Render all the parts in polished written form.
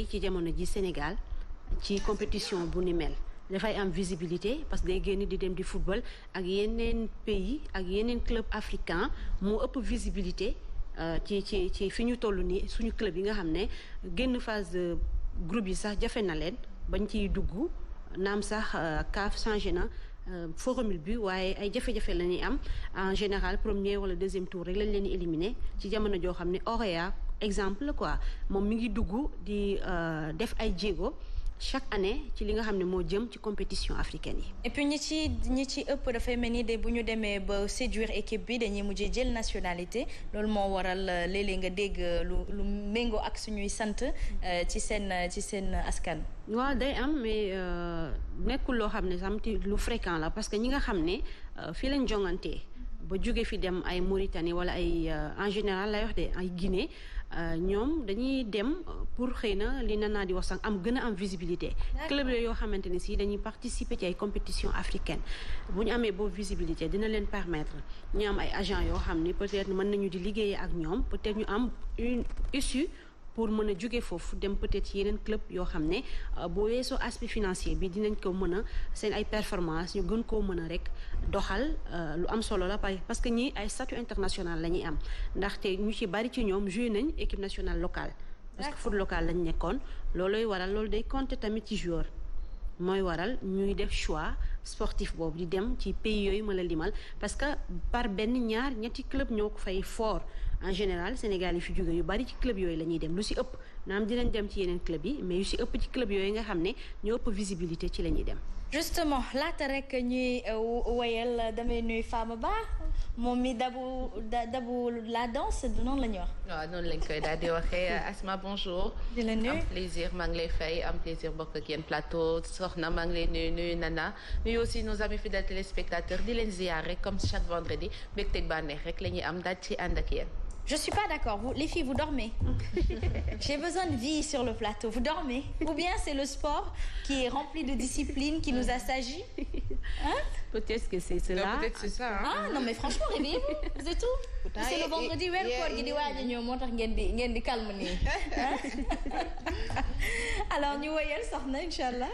ci jamono ji Sénégal ci compétition bu ni mel dafay am visibilité parce que day génn di dem di football ak yeneen pays ak yeneen club africain moo ëpp visibilité ci fi ñu toll nii suñu club yi nga xam ne génn phase de groupe yi sax jafe na leen bañ ciy dugg naam sax CAF changé na formule bi waaye ay jafe-jafe la ñuy am en général premier wala deuxième tour rek lañ leen di éliminer ci jamono joo xam ne Orea exemple quoi moom mi ngi dugg di def ay jéego chaque année ci li nga xam ne moo jëm ci compétition africaine yi. et puis ñi ci ëpp dafay mel ni de bu ñu demee ba séduire équipe bi dañuy mujjee jël nationalité loolu moo waral léeg-léeg nga dégg lu méngoo ak suñuy sant ci seen askan. waaw day am mais nekkul loo xam ne sam lu fréquent la parce que ñi nga xam ne fii lañ jongantee ba jóge fi dem ay Mauritanie wala ay en général lay wax de ay Guinée ñoom dañuy dem pour xëy na li naa di wax sax gën a am visibilité. club yoo xamante ne si dañuy participer ci ay compétition africaine bu ñu amee boobu visibilité dina leen permettre ñu am ay agents yoo xam ni peut-être mën nañu di liggéeyee ak ñoom peut-être ñu am une issue pour mën a jóge foofu dem peut-être ci yeneen club yoo xam ne boo weesoo aspect financier bi dinañ ko mën a seen ay performance ñu gën koo mën a rek doxal lu am solo la parce que ñii ay statut international la ñuy am ndaxte ñu ci bari ci ñoom joué nañ équipe nationale locale parce que foot local lañ nekkoon loolooy waral loolu day compter tamit ci joueur mooy waral ñuy def choix sportif boobu di dem ci pays yooyu ma la limal parce que par benn ñaar ñetti club ñoo ko fay fort en général Sénégal yi fi jóge yu bari ci club yooyu la ñuy dem lu ci ëpp naam dinañ dem ci yeneen club yi mais yu ci ëpp ci club yooyu nga xam ne ñoo ëpp visibilité ci la ñuy dem. justement laata rek ñuy woyal damay nuyu Fama Ba moom mi dabu la danse du noonu la ñuy wax. waaw noonu lañ koy daal di waxee Asma bonjour. di la nuyu am plaisir maa ngi lay fay am plaisir bokk ak yéen plateau soxna maa ngi lay nuyu Nana nuyu aussi nos amis fidèles téléspectateurs di leen ziar rek comme chaque vendredi mbégteeg bànneex rek la ñuy am daal ci ànd ak yéen. Je suis pas d'accord. Les filles, vous dormez. J'ai besoin de vie sur le plateau. Vous dormez. Ou bien c'est le sport qui est rempli de discipline qui nous assagit. Hein? Peut-être que c'est cela. Non, peut-être c'est ça. Hein? Ah non mais franchement réveillez-vous. C'est tout. C'est le vendredi weer koor gi di waaj a ñëw moo tax ngeen di calme nii. Alors ñu wéyal soxna incha allah.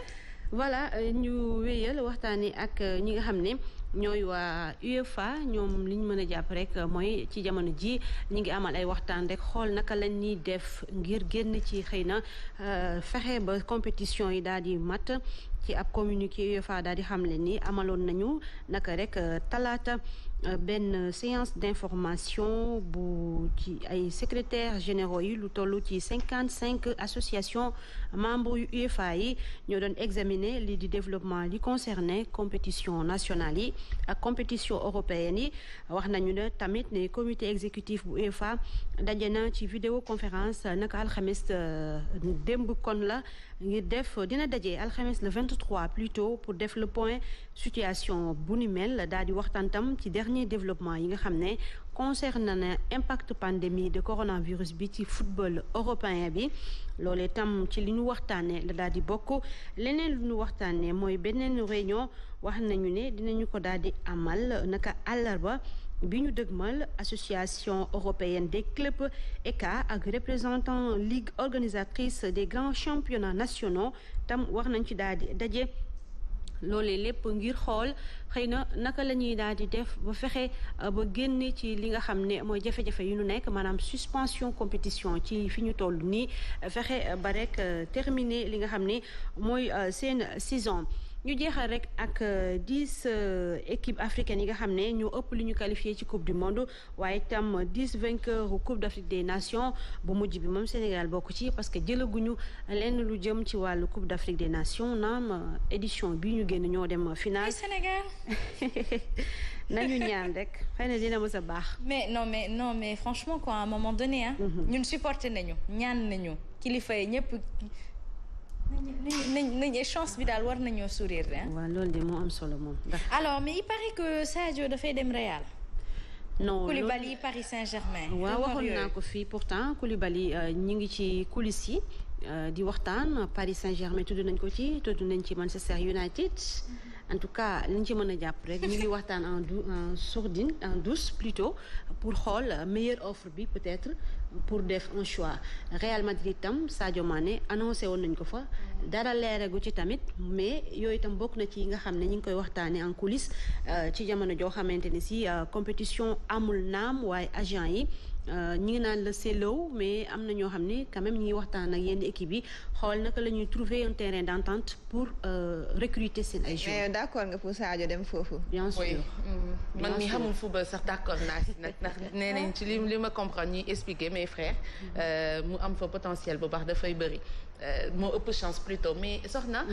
voilà ñu wéyal waxtaanee ak ñi nga xam ne ñooy waa UEFA ñoom li ñu mën a jàpp rek mooy ci jamono ji ñi ngi amal ay waxtaan rek xool naka lañ ñuy def ngir génn ci xëy na fexe ba compétition yi daal di mat ci ab communiqué UEFA daal di xamle ni amaloon nañu naka rek talaata benn séance d'information bu ci ay secrétaires généraux yi lu toll ci 55 associations membres yu UEFA yi ñoo doon examiner lii di développement li concerné compétition nationale yi ak compétition européenne yi wax nañu ne tamit ne comité exécutif bu UEFA daje na ci vidéoconférence naka alxames démb kon la ngir def dina daje alxames le 23 plutôt pour def le point situation bu ni mel daal di waxtaan tam ci dernier développement yi nga xam ne concerne na impact pandémie de coronavirus bi ci football européen bi loolee tam ci li ñu waxtaanee la daal di bokk leneen lu ñu waxtaanee mooy beneen réunion wax nañu ne dinañu ko daal di amal naka àllarba bi ñu dëgmal association européenne des clubs ECA ak représentant ligue organisatrice des grands championnats nationaux tam wax nañ ci daal di daje. loolee lépp ngir xool xëy na naka la ñuy daal di def ba fexe ba génne ci li nga xam ne mooy jafe-jafe yu ñu nekk maanaam suspension compétition ci fi ñu toll nii fexe ba rek terminer li nga xam ne mooy seen saison. ñu jeexal rek ak 10 équipes africaines yi nga xam ne ñoo ëpp li ñu qualifié ci coupe du monde waaye itam 10 vainqueurs coupe d'Afrique des nations bu mujj bi moom Sénégal bokk ci parce que jëlaguñu lenn lu jëm ci wàllu coupe d'Afrique des nations naam édition bi ñu génn ñoo dem finale. Sénégal. nañu ñaan rek xëy na dina mës a baax. mais non mais franchement quoi à un moment donné ah. ñun supporté nañu ñaan nañu kilifa yi ñëpp. nañ chance bi daal war nañoo sourire hein. waaw loolu de moo am solo moom. alors mais il paraît que Sadio dafay dem Real. non Koulibaly Paris Saint-Germain. waaw waxoon naa ko fii pourtant Koulibaly ñi ngi ci coulisses yi di waxtaan Paris Saint-Germain tudd nañ ko ci tudd nañ ci Manchester United en tout cas li ñu ci mën a jàpp rek ñu ngi waxtaan en sourdine en douce plutôt pour xool meilleure offre bi peut-être pour def un choix Real Madrid tam Sadio Mané annoncé woon nañ ko fa dara leeragu ci tamit mais yooyu itam bokk na ci yi nga xam ne ñu ngi koy waxtaanee en coulisses ci jamono joo xamante ne si compétition amul naam waaye agent yi ñi ngi naan la c'est low mais am na ñoo xam ne quand même ñi ngi waxtaan ak yenn équipe yi xool naka la ñuy trouver un terrain d'entente pour recruter seen ay joueurs. mais d'accord nga pour Sadio dem foofu. bien sûr man mi xamul football sax d'accord naa si nag ndax nee nañ ci li ma comprendre ñuy expliquer mes frères mu am fa potentiel bu baax dafay bëri moo ëpp chance plutôt mais soxna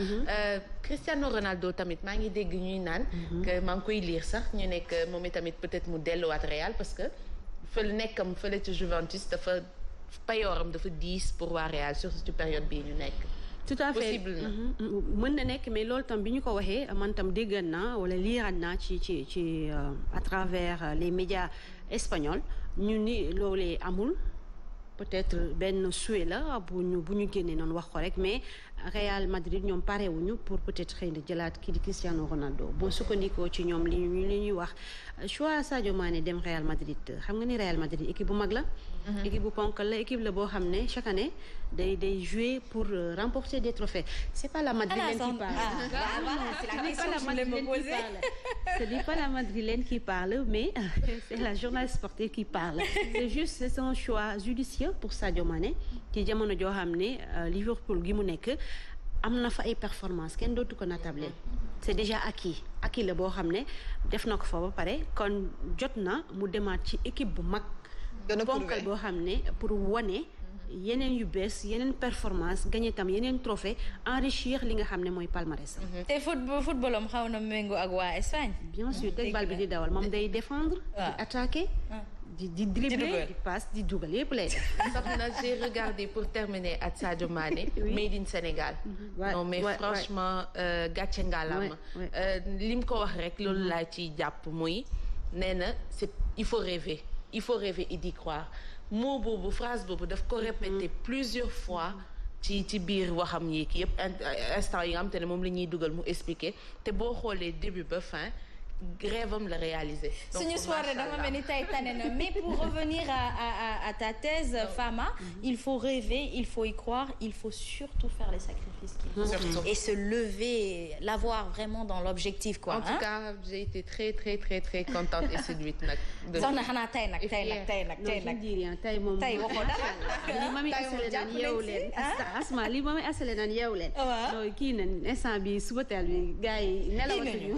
Cristiano Ronaldo tamit maa ngi dégg ñuy naan que maa ngi koy lire sax ñu nekk moom itamit peut-être mu delluwaat Real parce que fële nekkam fële ci Juventus dafa payooram dafa diis pour waa Real surtout ci période bii ñu nekk. tout à fait possible na. mën na nekk mais loolu tam bi ñu ko waxee man tam déggan naa wala liiraat naa ci à travers les médias espagnols ñu ni loolee amul peut-être benn souhait la bu ñu génnee noonu wax ko rek mais Real Madrid ñoom parewuñu pour peut-être xëy na jëlaat kii di Cristiano Ronaldo boo sukkandikoo ci ñoom li ñuy wax choix Sadio Mané dem Real Madrid xam nga ni Real Madrid équipe bu mag la. équipe bu ponkal la équipe la boo xam ne chaque année day jouer pour remporter des trophées c'est pas la madrilène qui parle. Ce n'est pas la madrilène qui parle mais c'est la journaliste sportive qui parle. C'est un choix judicieux pour Sadio Mané ci jamono joo xam ne Liverpool gi mu nekk am na fa ay performance kenn dootu ko natable c'est déjà acquis la boo xam ne def na ko fa ba pare kon jot na mu demaat ci équipe bu mag bonkal boo xam ne pour wane yeneen yu bees yeneen performance gagné tam yeneen trophée enrichir li nga xam ne mooy palmarès. te footballam xaw na méngoo ak waa Espagne. bien sûr teg bal bi di dawal moom day défendre. di attaquer. di dribbler di passe di dugal yépp lay def. soxna j'ai regardé pour terminer ak Sadio Mané. made in Sénégal. non mais franchement gàcce ngalaama. li mu ko wax rek loolu laa ciy jàpp muy nee na c'est il faut rêver et d'y croire mot boobu phrase boobu daf ko répéter plusieurs fois ci biir waxam yi yépp instant yi nga xam te ne moom la ñuy dugal mu expliquer te boo xoolee début ba fin. Rêve am la réaliser. suñu soirée dafa mel ni tey tane na mais pour revenir à ta thèse Fama il faut rêver il faut y croire il faut surtout faire les sacrifices qu'il faut et se lever l'avoir vraiment dans l'objectif quoi. En tout cas j'ai été très très très très contente et séduite nag. soxna xanaa tey nag tey moom tey waxoo dara. li mami asale naan yeewu leen asma li mami asale naan yeewu leen. waaw kii na instant bi suba teel bi gars yi nelawatuñu.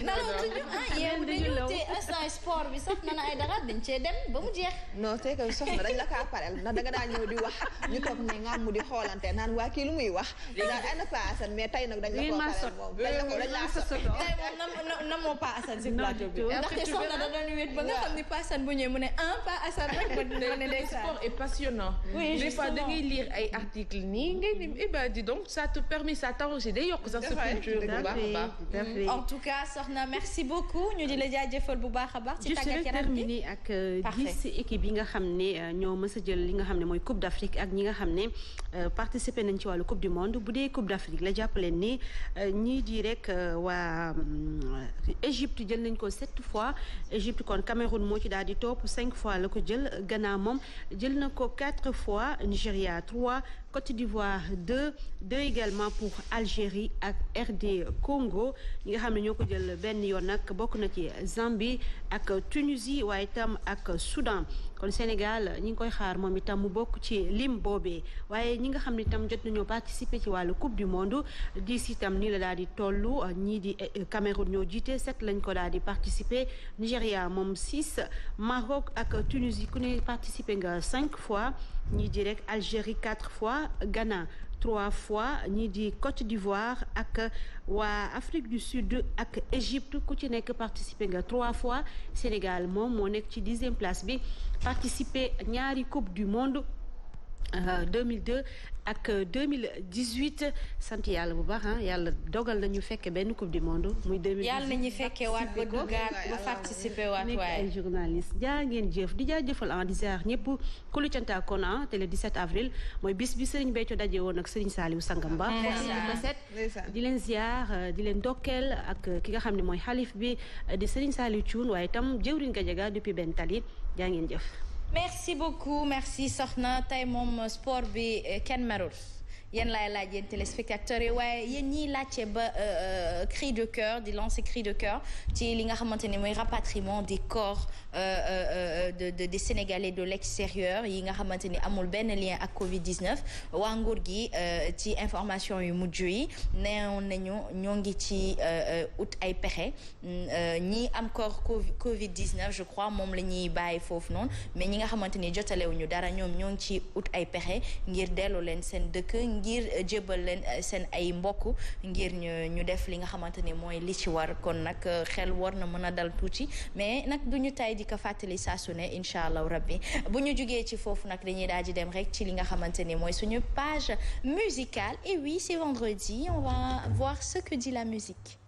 dañu te instant sport bi sax nana ay dara dañ cee dem ba mu jeex. non c'est que soxna dañ la kaa parel ndax danga daa ñëw di wax ñu toog ne nga mu di xoolante naan waa kii lu muy wax daal ay na Pa Assane mais tey nag dañ la ko parel moom dañ la soto tey moom na moo Pa Assane si plateau bi ndaxte soxna da doon wéet ba nga xam ni Pa Assane bu ñëwee mu ne Pa Assane rek ba ne day sport est passionnant. Oui, des fois da ngay lire ay articles nii ngay lim eh ben dis donc ça te permet ça t'enrichit day yokk sax sa culture bu baax a baax. En tout cas soxna merci beaucoup ñu di la jaajëfal bu baax a baax. ci tàggat yaram bi terminé ak 10 équipes yi nga xam ne ñoo mës a jël li nga xam ne mooy Coupe d'Afrique ak ñi nga xam ne participé nañ ci wàllu Coupe du Monde bu dee Coupe d'Afrique la jàppaleen ni ñii di rek waa Égypte jël nañ ko 7 fois Égypte kon Cameroun moo ci daal di topp 5 fois la ko jël Ghana moom jël na ko 4 fois Nigeria 3 Côte d'Ivoire 2 également pour Algérie ak RD Congo ñi nga xam ne ñoo ko jël benn yoon nag bokk na ci Zambie ak Tunisie waaye itam ak Soudan kon Sénégal ñi ngi koy xaar moom itam mu bokk ci lim boobee waaye ñi nga xam ne itam jot nañoo participer ci wàllu Coupe du Monde 10 itam nii la daal di tollu ñii di Cameroun ñoo jiite 7 lañ ko daal di participer Nigéria moom 6 Maroc ak Tunisie ku ne participer nga 5 fois ñii di rek Algérie 4 fois Ghana 3 fois ñii di Côte d'Ivoire ak waa Afrique du Sud ak Égypte ku ci nekk participer nga 3 fois Sénégal moom moo nekk ci 10e place bi participer ñaari Coupe du Monde 2002 ak 2018 sant yàlla bu baax yàlla dogal nañu fekke benn coupe du monde muy 2018 yàlla nañu fekkee waat ba duggaat ba participer waat waaye ay journaliste jaa ngeen jëf di jaajëfal di ziar ñëpp ku lu cantaakon te le 17 avril mooy bis bi Serigne Béthio daje woon ak Serigne Saliou Sangam Ba di leen ziar di leen dokkeel ak ki nga xam ne mooy xalif bi di Serigne Saliou Thioune waaye itam jëwriñ Gadiaga depuis benn tali jaa ngeen jëf. merci beaucoup merci soxna tey moom sport bi kenn merul yéen laay laaj yéen téléspectateurs yi waaye yéen ñiy laajte ba cri de cœur di lancer cri de cœur ci li nga xamante ni mooy rapatriement des corps des Sénégalais de l'extérieur yi nga xamante ni amul benn lien ak Covid-19 waa nguur gi ci information yu mujj yi neewoon nañu ñoo ngi ci ut ay pexe ñi am corps Covid-19 je crois moom la ñuy bàyyi foofu noonu mais ñi nga xamante ni jotalewuñu dara ñoom ñoo ngi ci ut ay pexe ngir delloo leen seen dëkk ngir jébal leen seen ay mbokk ngir ñu def li nga xamante ni mooy li ci war kon nag xel war na mën a dal tuuti mais nag duñu tay di ko fàttali saa su ne incha allah rabbi bu ñu jugee ci foofu nag dañuy daal di dem rek ci li nga xamante ni mooy suñu page musicale et oui c'est vendredi on va voir ce que dit la musique.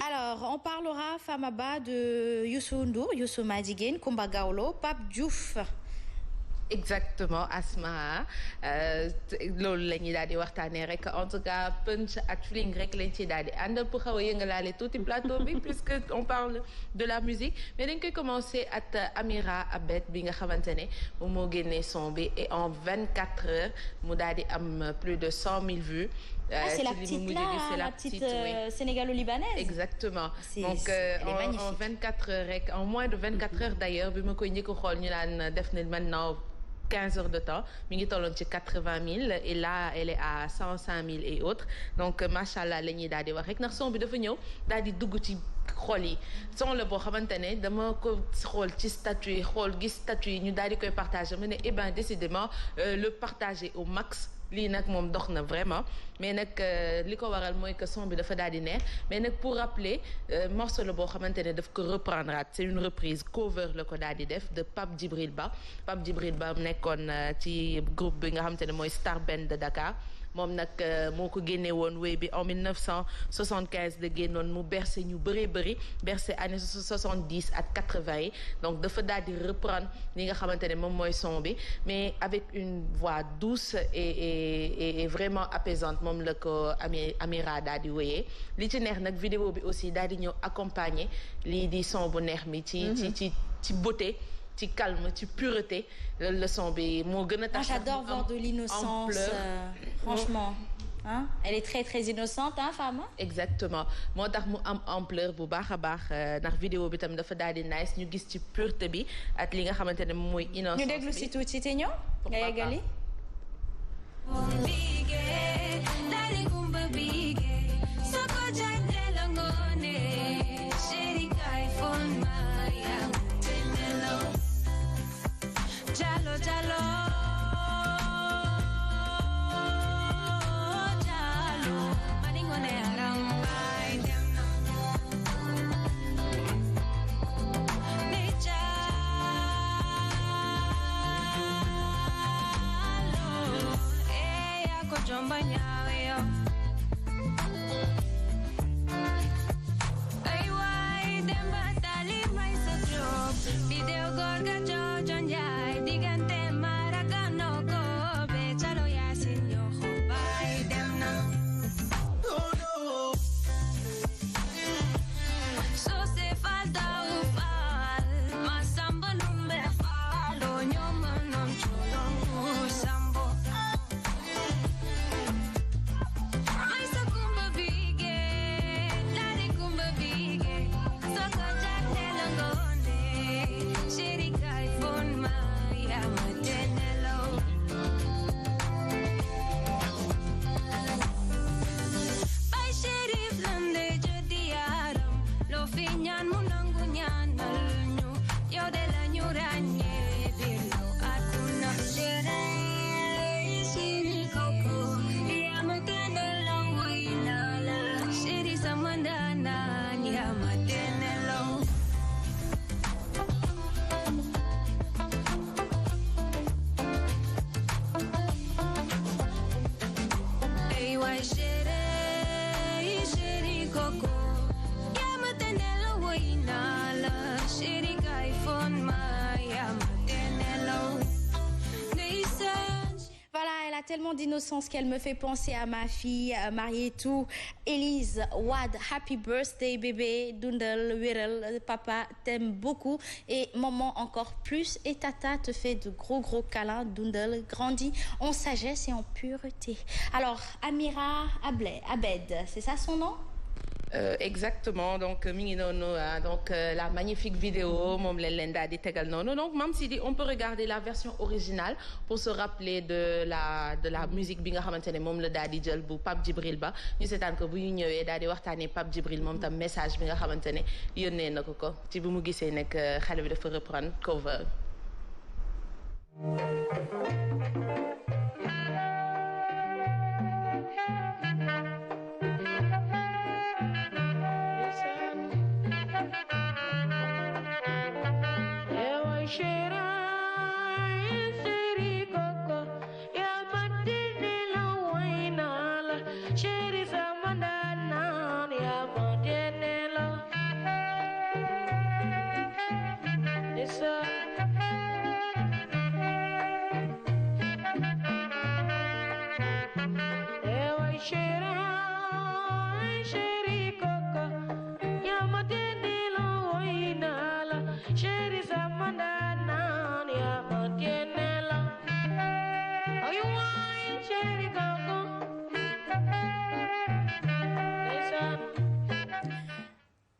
Alors, on parlera Famaba de Youssou Ndour, Youssou Madjiguène, Coumba Gawlo, Pape Diouf. Exactement Asma loolu la ñuy daal di waxtaanee rek en tout cas punch ak feeling rek lañ ciy daal di àndal pour xaw a yëngalaale tuuti plateau bi puisque on parle de la musique mais dañ koy commencer ak Amira Abed bi nga xamante ne moom moo génnee son bi et en 24 heures mu daal di am plus de 100 000 vues. C'est la petite là, la petite sénégalo-libanaise. Exactement. Donc en 24 heures rek en moins de 24 heures d'ailleurs bi ma koy njëkk a xool ñu naan def na maintenant 15 heures de temps mi ngi tolloon ci 80 000 et là elle est à 105 000 et autres donc macha allah la ñuy daal di wax rek ndax son bi dafa ñëw daal di dugg ci xool yi son la boo xamante ne dama ko xool ci statut yi xool gis statut yi ñu daal di koy partager ma ne eh ben décidément le partager au max. lii nag moom dox na vraiment mais nag li ko waral mooy que son bi dafa daal di neex mais nag pour rappeler morceau la boo xamante ne daf ko reprendre at c'est une reprise cover la ko daal di def de Pape Djibril Ba nekkoon ci groupe bi nga xamante ne mooy Star Band de Dakar moom nag moo ko génne woon wéy bi en 1975 de génnoon mu bercé ñu bëri bercé années 70 ak 80 yi donc dafa daal di reprendre li nga xamante ne moom mooy son bi mais avec une voix douce et vraiment apaisante moom la ko Amira daal di wéyee li ci neex nag vidéo bi aussi daal di ñëw accompagner lii di son bu neex mi ci beauté ci calme ci pureté le son bi moo gën a tax. j'adore voir de l'innocence franchement elle est très très innocente femme. exactement moo tax mu am ampleur bu baax a baax ndax vidéo bi tam dafa daal di nice ñu gis ci pureté bi ak li nga xamante ne moom mooy innocence bi. ñu déglu si tuuti te ñëw. nga yeggali. tellement d'innocence qu'elle me fait penser à ma fille Marietou Élise Wade. Happy birthday bébé, dundal wéral, papa t'aime beaucoup et maman encore plus et tata te fait de gros câlins, dundal, grandis en sagesse et en pureté. Alors Amira Abed, c'est ça son nom? Exactement donc mi ngi noonu donc la magnifique vidéo moom leen daal di tegal noonu donc Mame Sidi on peut regarder la version originale pour se rappeler de la musique bi nga xamante ne moom la daal di jël bu Pape Djibril Ba ñu seetaan ko bu ñu ñëwee daal di waxtaanee Pape Djibril moom tam message bi nga xamante ne yónnee na ko ci bu mu gisee nekk xale bi dafa reprendre cover.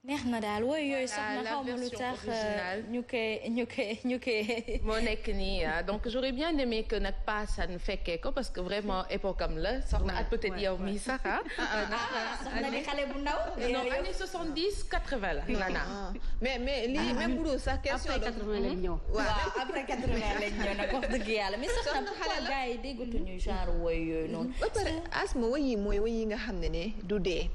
neex na daal woy yooyu sax na xaw ma lu tax ñu koy moo nekk nii donc j'aurais bien aimé que nag Paasan fekkee ko parce que vraiment époque am la soxna ak peut-être yow mi sax soxna di xale bu ndaw non année 70 80 la nana mais lii même bu dul sax question après 80 lañ ñëw waaw après 80 lañ ñëw nag wax dëgg yàlla mais sax na xale la gars yi déggatuñu genre woy yooyu noonu ba pare asma woy yi mooy woy yi nga xam ne du dee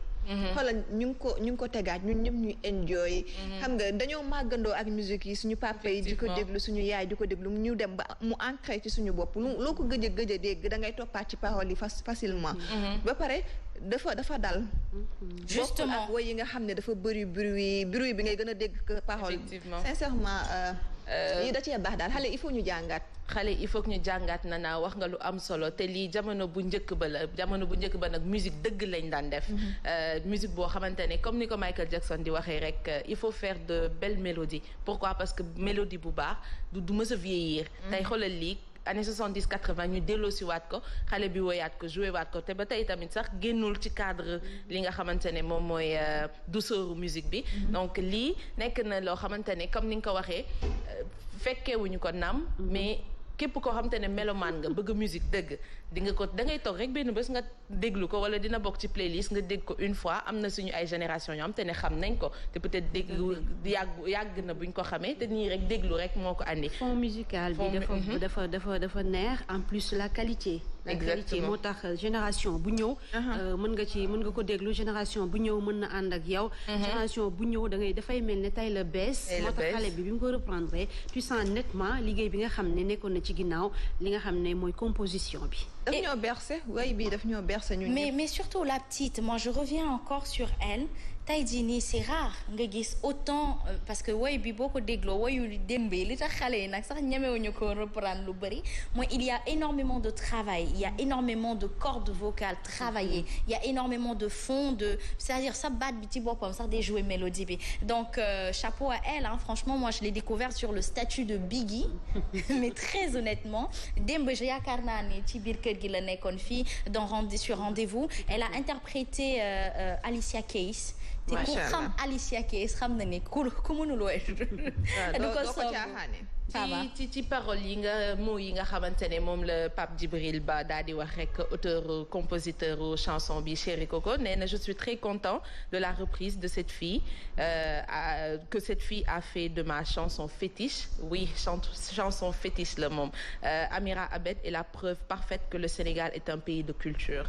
xoolal ñu ngi ko tegaat ñun ñëpp ñuy enjoy xam nga dañoo màggandoo ak musique yi suñu papa yi di ko déglu suñu yaay di ko déglu ñu dem ba mu ancré ci suñu bopp loo ko gëj a dégg da ngay toppaat ci paroles yi facilement ba pare dafa dal justement ak woy yi nga xam ne dafa bëri bruit bi ngay gën a dégg que parole sincèrement yi da cee baax daal xale il faut ñu jàngaat na wax nga lu am solo te lii jamono bu njëkk ba nag musique dëgg lañ daan def musique boo xamante ne comme ni ko Michael Jackson di waxee rek il faut faire de belles mélodies pourquoi parce que mélodie bu baax du mës a vieillir tey xoolal lii année 70 80 ñu delloosi waat ko xale bi woyaat ko joué waat ko te ba tey tamit sax génnul ci cadre li nga xamante ne moom mooy douceuru musique bi donc lii nekk na loo xamante ne comme ni nga ko waxee fekkeewuñu ko naam mais képp koo xamante ne mélomane nga bëgg musique dëgg da ngay toog rek benn bés nga déglu ko wala dina bokk ci playlist nga dégg ko une fois am na suñu ay génération yoo xam te ne xam nañ ko te peut-être déglu yàgg na buñ ko xamee te nii rek déglu rek moo ko andi. fond musical bi dafa neex en plus la qualité. moo tax génération bu ñëw mën nga ko déglu génération bu ñëw mën na ànd ak yow génération bu ñëw dafay mel ne tey la bees moo tax xale bi mu ko reprendre tu sens nettement liggéey bi nga xam ne nekkoon na ci ginnaaw li nga xam ne mooy composition bi daf ñoo bercé way bi daf ñoo bercé ñun mais surtout la petite moi je reviens encore sur elle tey jii nii c'est rare nga gis autant parce que woy bi boo ko dégloo woyu démbee li tax xale yi nag sax ñemewuñu ko reprendre lu bëri mooy il y a énormément de travail il y a énormément de cordes vocales travaillées il y a énormément de fond c'est-à-dire sa baat bi ci boppam sax day jouer mélodie bi donc chapeau à elle franchement moi je l'ai découvert sur le statut de Biggie mais très honnêtement démb yaakaar naa ni ci biir kër gi la nekkoon fii sur Rendez-vous elle a interprété Alicia Keys te ku xam Alicia Keys xam na ni ku mënul woy du ko soobu ci parole yi nga mots yi nga xamante ne moom la Pape Djibril Ba daal di wax rek auteur compositeur chanson bi Chéri Coco nee na je suis très content de la reprise de cette fille que cette fille a fait de ma chanson fétiche oui chanson fétiche la moom Amira Abed est la preuve parfaite que le Sénégal est un pays de culture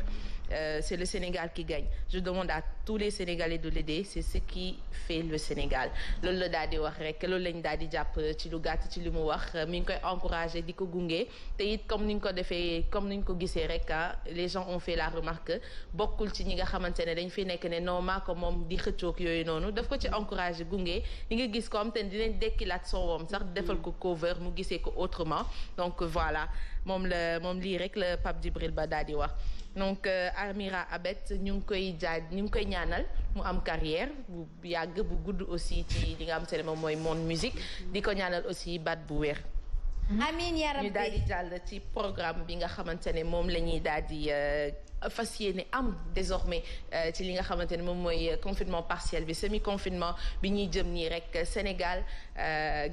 c'est le Sénégal qui gagne je demande à tous les Sénégalais de l'aider c'est ce qui fait le Sénégal loolu la daal di wax rek loolu lañ daal di jàpp ci lu gàtt ci li mu wax mi ngi koy encourager di ko gunge te it comme ni ñu ko defee comme ni ñu ko gisee rek les gens ont fait la remarque bokkul ci ñi nga xamante ne dañ fi nekk ne non maa ko moom di xëccoog yooyu noonu daf ko ci encourager gunge li nga gis ko am te dinañ dekkilaat son woom sax defal ko cover mu gisee ko autrement donc voilà moom lii rek la Pape Djibril Ba daal di wax. donc Amira Abet ñu ngi koy ñaanal mu am carrière bu yàgg bu gudd aussi ci li nga xam te ne moom mooy monde musique di ko ñaanal aussi baat bu wér. amiin yaa rabbi ñu daal di jàll ci programme bi nga xamante ne moom la ñuy daal di fas yéene am désormais ci li nga xamante ne moom mooy confinement partiel bi semi confinement bi ñuy jëm nii rek Sénégal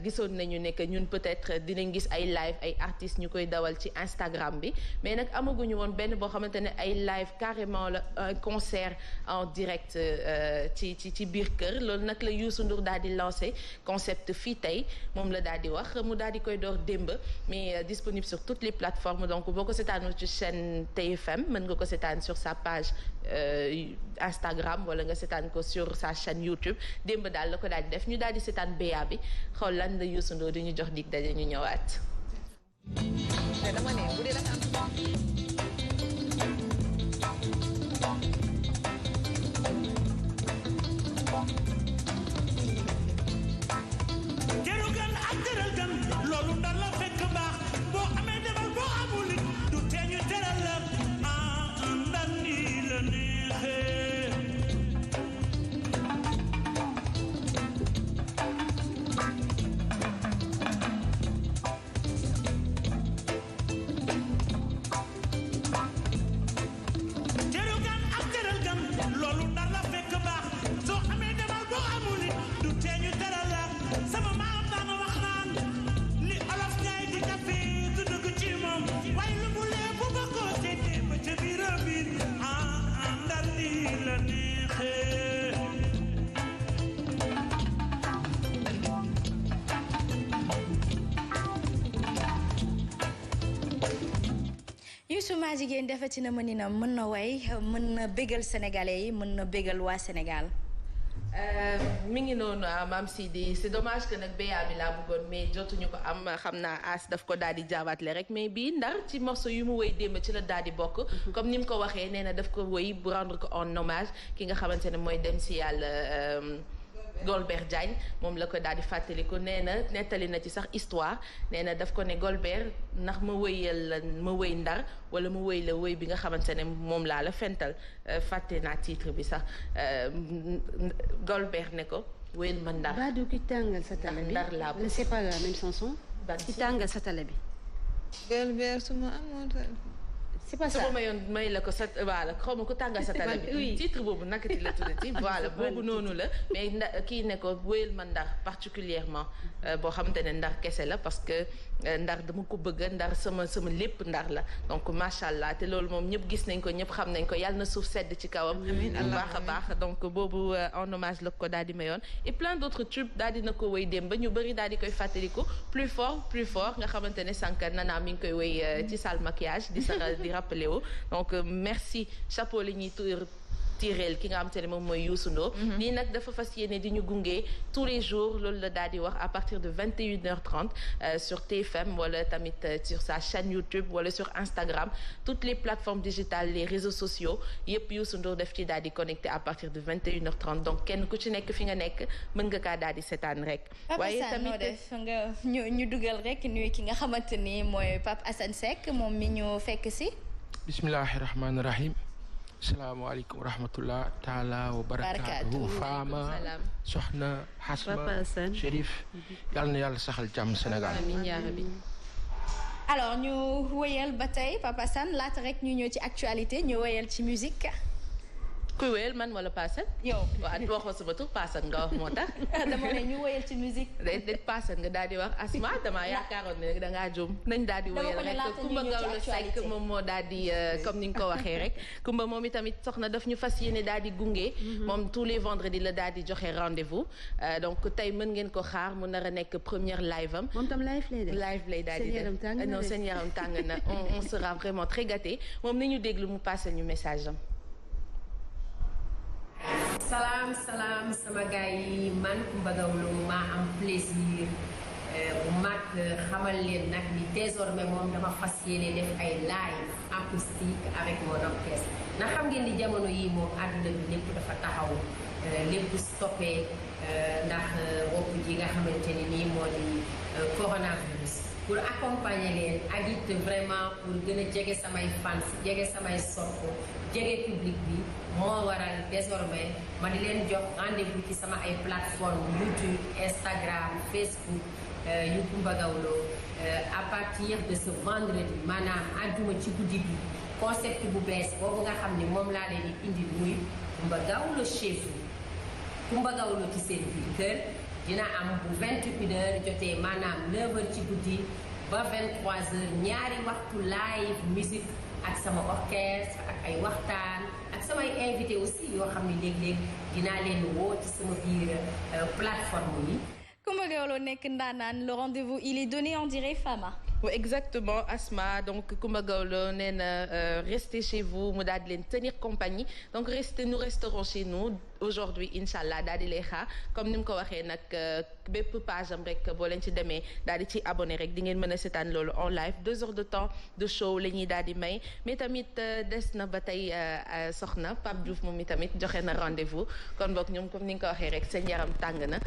gisoon nañu ne que ñun peut-être dinañ gis ay live ay artistes ñu koy dawal ci Instagram bi mais nag amaguñu woon benn boo xamante ne ay live carrément la un concert en direct ci biir kër loolu nag la Youssou Ndour daal di lancé concept fii tey moom la daal di wax mu daal di koy door démb mais disponible sur toutes les plateformes donc boo ko seetaanoo ci chaîne TFM mën nga ko seetaan sur sa page Instagram wala nga seetaan ko sur sa chaîne YouTube démb daal la ko daal di def ñu daal di seetaan BA bi xool lan la Youssou Ndour di ñu jox dig daje ñu ñëwaat. Youssouma jigéen defati na mëninam mën na way mën na bégal sénégalais yi mën na bégal waa Sénégal. mi ngi noonu maam Sidi c'est dommage que nag béyaa bi laa bëggoon mais jotuñu ko am xam naa as daf ko daal di jaabatle rek mais bii Ndar ci morceau yu mu woy démb ci la daal di bokk. comme ni mu ko waxee nee na daf ko woy bu rendre ko en hommage ki nga xamante ne mooy dem si yàlla. Golbert Diagne moom la ko daal di fàttaliku nee na nettali na ci sax histoire nee na daf ko ne Golbert ndax ma wëy Ndar wala ma wëy la wëy bi nga xamante ne moom laa la fental fàtte naa titre bi sax Golbert ne ko wëyal ma Ndar. Badou ki tàngal sa tala bi Ndar laa bëgg. c'est pas la même chanson. ki tàngal sa tala bi. Golbert suma amoon. c'est pas ça su ma mayoon may la ko sa voilà xaw ma ko tàngal sa tala bi titre boobu nakati la tuddati voilà boobu noonu la mais kii ne ko wéyal ma Ndar particulièrement boo xamante ne Ndar kese la parce que Ndar dama ko bëgg Ndar sama lépp Ndar la donc macha allah te loolu moom ñëpp gis nañ ko ñëpp xam nañ ko yàlla na suuf sedd ci kawam bu baax a baax donc boobu en hommage la ko daal di mayoon et plein d'autres tubes daal dina ko wéy dem ba ñu bëri daal di koy fàttaliku plus fort nga xamante ne sànq Nana mi ngi koy wéy ci salle maquillage di rappelé wu donc merci chapeau li ñuy tireel ki nga xam te ne moom mooy Youssou Ndour lii nag dafa fas yéene di ñu gunge tous les jours loolu la daal di wax à partir de 21h30 sur TFM wala tamit sur sa chaîne YouTube wala sur Instagram toutes les plateformes digitales les réseaux sociaux yëpp Youssou Ndour def ci daal di connecté à partir de 21h30 donc kenn ku ci nekk fi nga nekk mën nga kaa daal di seetaan rek waaye tamit def nga ñu dugal rek nuyu ki nga xamante ni mooy Pape Assane Seck moom mi ñu fekk si bismillahi rahmaani rahim salaamaaleykum wa rahmatullah taala wa barakaatuhu faama soxna Hasma Chérif yàlla na yàlla saxal jàmm Sénégal amiin yaa rabbi. alors ñu wéyal ba tey Papa Assane laata rek ñu ñëw ci actualité ñu wéyal ci musique kuy wéyal man wala Paasan. yow waaw waxoo sama tur Paasan nga wax moo tax. dama ne ñu wéyal ci musique. déet Paasan nga daal di wax Asma damaa yaakaaroon ne da ngaa juum. nañ daal di wéyal rek Kumba Gawlo Seck moom moo daal di comme ni nga ko waxee rek. Kumba moom itamit soxna daf ñu fas yéene daal di gunge. moom tous les vendredis la daal di joxe rendez-vous. donc tey mën ngeen ko xaar mu nar a nekk première live am. moom tam live lay def. live lay daal di def non seen yaram tàng na on sera vraiment très gâtés moom ni ñu déglu mu passé ñu message am. salaam sama gars yi man Kumba Gawlo maa am plaisir bu mag xamal leen nag ni désormais moom dama fas yéene def ay live acoustique avec mon orchestre na xam ngeen ni jamono yi moom àdduna bi lépp dafa taxaw lépp stoppé ndax wopp ji nga xamante ni nii moo di coronavirus pour accompagner leen ak it vraiment pour gën a jege samay fans jege samay sopp jege public bi moo waral désormais ma di leen jox rendez-vous ci sama ay plateforme YouTube Instagram Facebook yu Coumba Gawlo à partir de ce vendredi maanaam àjjuma ci guddi bi concept bu bees boobu nga xam ne moom laa leen di indil muy Coumba Gawlo chez vous Coumba Gawlo ci seen biir kër dina am bu 21h jotee maanaam 9h ci guddi ba 23h ñaari waxtu live musique ak sama orchestre ak ay waxtaan ak samay invité aussi yoo xam ne léeg-léeg dinaa leen woo ci sama biir plateforme yi. Coumba Gawlo nekk ndaanaan, le rendez-vous il est donné en direct Fama. Oui, exactement Asma donc Coumba Gawlo nee na restez chez vous mu daal di leen tenir compagnie donc nous resterons chez nous aujourd'hui inchallah daal di lay xaar comme ni mu ko waxee nag bépp page am rek boo leen ci demee daal di ci abonné rek di ngeen mën a seetaan loolu en live 2 heures de temps de show la ñuy daal di may mais tamit des na ba tey soxna Pape Diouf moom mi tamit joxe na rendez-vous kon boog ñoom comme ni nga ko waxee rek seen yaram tàng na.